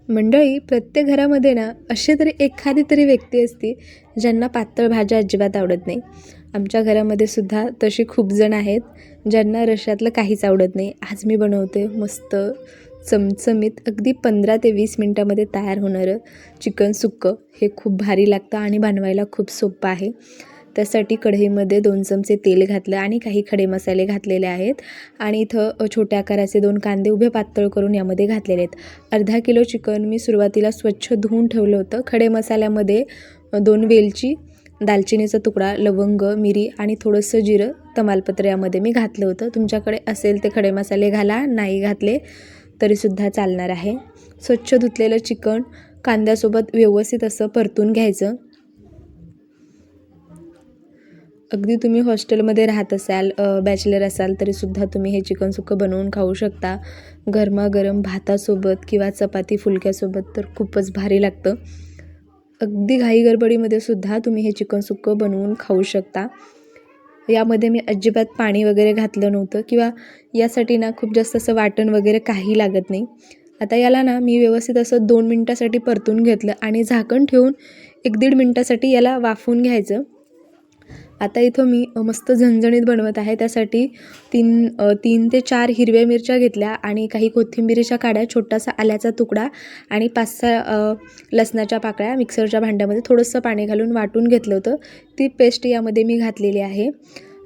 मंडळी, प्रत्येक घरामध्ये ना अशी तरी एखादी तरी व्यक्ती असते ज्यांना पातळ भाज्या अजिबात आवडत नाही. आमच्या घरामध्ये सुद्धा तशी खूप जण आहेत ज्यांना रश्श्यातलं काहीच आवडत नाही. आज मी बनवते मस्त चमचमीत अगदी 15 ते 20 मिनटामध्ये तयार होणारं चिकन सुक्कं. हे खूप भारी लागतं आणि बनवायला खूप सोपं आहे. त्यासाठी कढईमध्ये 2 चमचे तेल घातलं आणि काही खडे मसाले घातलेले आहेत आणि इथं छोट्या आकाराचे 2 कांदे उभे पातळ करून यामध्ये घातलेले आहेत. अर्धा किलो चिकन मी सुरुवातीला स्वच्छ धुवून ठेवलं होतं. खडे मसाल्यामध्ये 2 वेलची, दालचिनीचा तुकडा, लवंग, मिरी आणि थोडंसं जिरं, तमालपत्र यामध्ये मी घातलं होतं. तुमच्याकडे असेल ते खडे मसाले घाला, नाही घातले तरीसुद्धा चालणार आहे. स्वच्छ धुतलेलं चिकन कांद्यासोबत व्यवस्थित असं परतून घ्यायचं. अगदी तुम्ही हॉस्टेलमध्ये राहत असाल, बॅचलर असाल तरीसुद्धा तुम्ही हे चिकन सुक्कं बनवून खाऊ शकता. गरमागरम भातासोबत किंवा चपाती फुलक्यासोबत तर खूपच भारी लागतं. अगदी घाई गडबडीमध्ये सुद्धा तुम्ही हे चिकन सुक्कं बनवून खाऊ शकता. यामध्ये मी अजिबात पाणी वगैरे घातलं नव्हतं किंवा यासाठी ना खूप जास्त असं वाटण वगैरे काही लागत नाही. आता याला ना मी व्यवस्थित असं 2 मिनटासाठी परतून घेतलं आणि झाकण ठेवून 1-1.5 मिनटासाठी याला वाफवून घ्यायचं. आता इथं मी मस्त झणझणीत बनवत आहे. त्यासाठी 3 ते 4 हिरव्या मिरच्या घेतल्या आणि काही कोथिंबिरीच्या काड्या, छोटासा आल्याचा तुकडा आणि 5-6 लसणाच्या पाकळ्या मिक्सरच्या भांड्यामध्ये थोडंसं पाणी घालून वाटून घेतलं होतं. ती पेस्ट यामध्ये मी घातलेली आहे.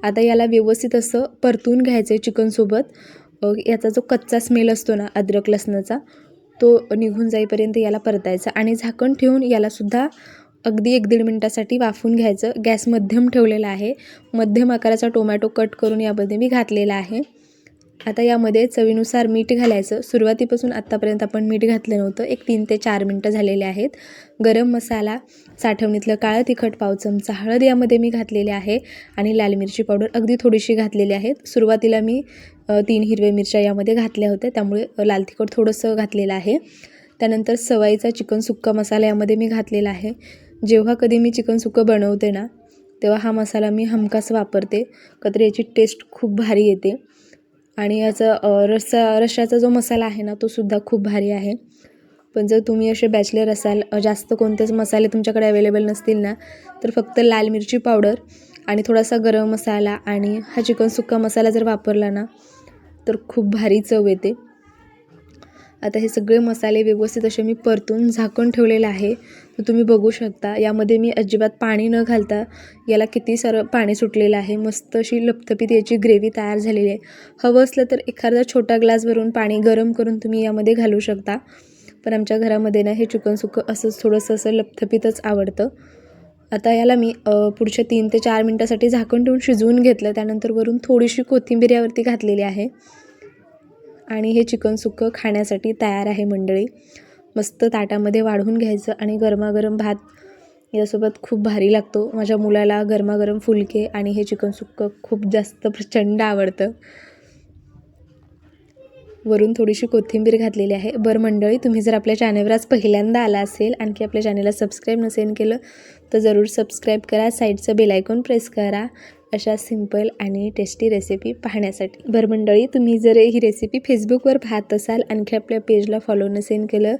आता याला व्यवस्थित असं परतून घ्यायचं आहे चिकनसोबत. याचा जो कच्चा स्मेल असतो ना अद्रक लसणाचा, तो निघून जाईपर्यंत याला परतायचा आणि झाकण ठेवून यालासुद्धा अगदी 1-1.5 मिनटासाठी वाफवून घ्यायचं. गॅस मध्यम ठेवलेला आहे. मध्यम आकाराचा टोमॅटो कट करून यामध्ये मी घातलेला आहे. आता यामध्ये चवीनुसार मीठ घालायचं. सुरुवातीपासून आत्तापर्यंत आपण मीठ घातलं नव्हतं. 3 ते 4 मिनटं झालेले आहेत. गरम मसाला, साठवणीतलं काळं तिखट, पाव चमचा हळद यामध्ये मी घातलेले आहे आणि लाल मिरची पावडर अगदी थोडीशी घातलेली आहे. सुरुवातीला मी 3 हिरव्या मिरच्या यामध्ये घातल्या होत्या, त्यामुळे लाल तिखट थोडंसं घातलेलं आहे. त्यानंतर सवाईचा चिकन सुक्का मसाला यामध्ये मी घातलेला आहे. जेव्हा कधी मी चिकन सुक्कं बनवते ना, तेव्हा हा मसाला मी हमखास वापरते. का तर याची टेस्ट खूप भारी येते आणि याचा रश्श्याचा जो मसाला आहे ना, तो सुद्धा खूप भारी आहे. पण जर तुम्ही असे बॅचलर असाल, जास्त कोणतेच मसाले तुमच्याकडे अवेलेबल नसतील ना, तर फक्त लाल मिरची पावडर आणि थोडासा गरम मसाला आणि हा चिकन सुक्का मसाला जर वापरला ना, तर खूप भारी चव येते. आता हे सगळे मसाले व्यवस्थित असे मी परतून झाकण ठेवलेलं आहे. तर तुम्ही बघू शकता यामध्ये मी अजिबात पाणी न घालता याला किती सारं पाणी सुटलेलं आहे. मस्त अशी लपथपीत याची ग्रेव्ही तयार झालेली आहे. हवं असलं तर एखादा छोटा ग्लास भरून पाणी गरम करून तुम्ही यामध्ये घालू शकता. पण आमच्या घरामध्ये ना हे चिकन सुक्कं असंच थोडंसं असं लपथपीतच आवडतं. आता याला मी पुढच्या 3 ते 4 मिनटासाठी झाकण ठेवून शिजवून घेतलं. त्यानंतर वरून थोडीशी कोथिंबीर यावरती घातलेली आहे आणि हे चिकन सुक्कं खाण्यासाठी तयार आहे मंडळी. मस्त ताटामध्ये वाढवून घ्यायचं आणि गरमागरम भात यासोबत खूप भारी लागतो. माझ्या मुलाला गरमागरम फुलके आणि हे चिकन सुक्कं खूप जास्त प्रचंड आवडतं. वरून थोडीशी कोथिंबीर घातलेली आहे. बरं मंडळी, तुम्ही जर आपल्या चॅनलवर आज पहिल्यांदा आला असेल, आणखी आपल्या चॅनलला सबस्क्राईब नसेल केलं तर जरूर सबस्क्राईब करा. साईडचं बेल आयकॉन प्रेस करा अशा सिंपल आणि टेस्टी रेसिपी पाहण्यासाठी. बरं मंडळी, तुम्ही जर ही रेसिपी फेसबुकवर पाहत असाल, आणखी आपल्या पेजला फॉलो नसेल केलं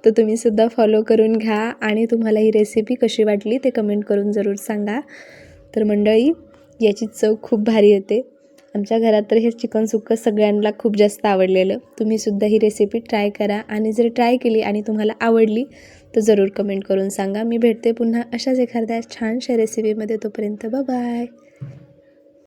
तर तुम्हीसुद्धा फॉलो करून घ्या आणि तुम्हाला ही रेसिपी कशी वाटली ते कमेंट करून जरूर सांगा. तर मंडळी, याची चव खूप भारी येते. आमच्या घरात तर हे चिकन सुक्कं सगळ्यांना खूप जास्त आवडलेलं. तुम्हीसुद्धा ही रेसिपी ट्राय करा आणि जर ट्राय केली आणि तुम्हाला आवडली तर जरूर कमेंट करून सांगा. मी भेटते पुन्हा अशाच एखाद्या छानशा रेसिपीमध्ये. तोपर्यंत बाय.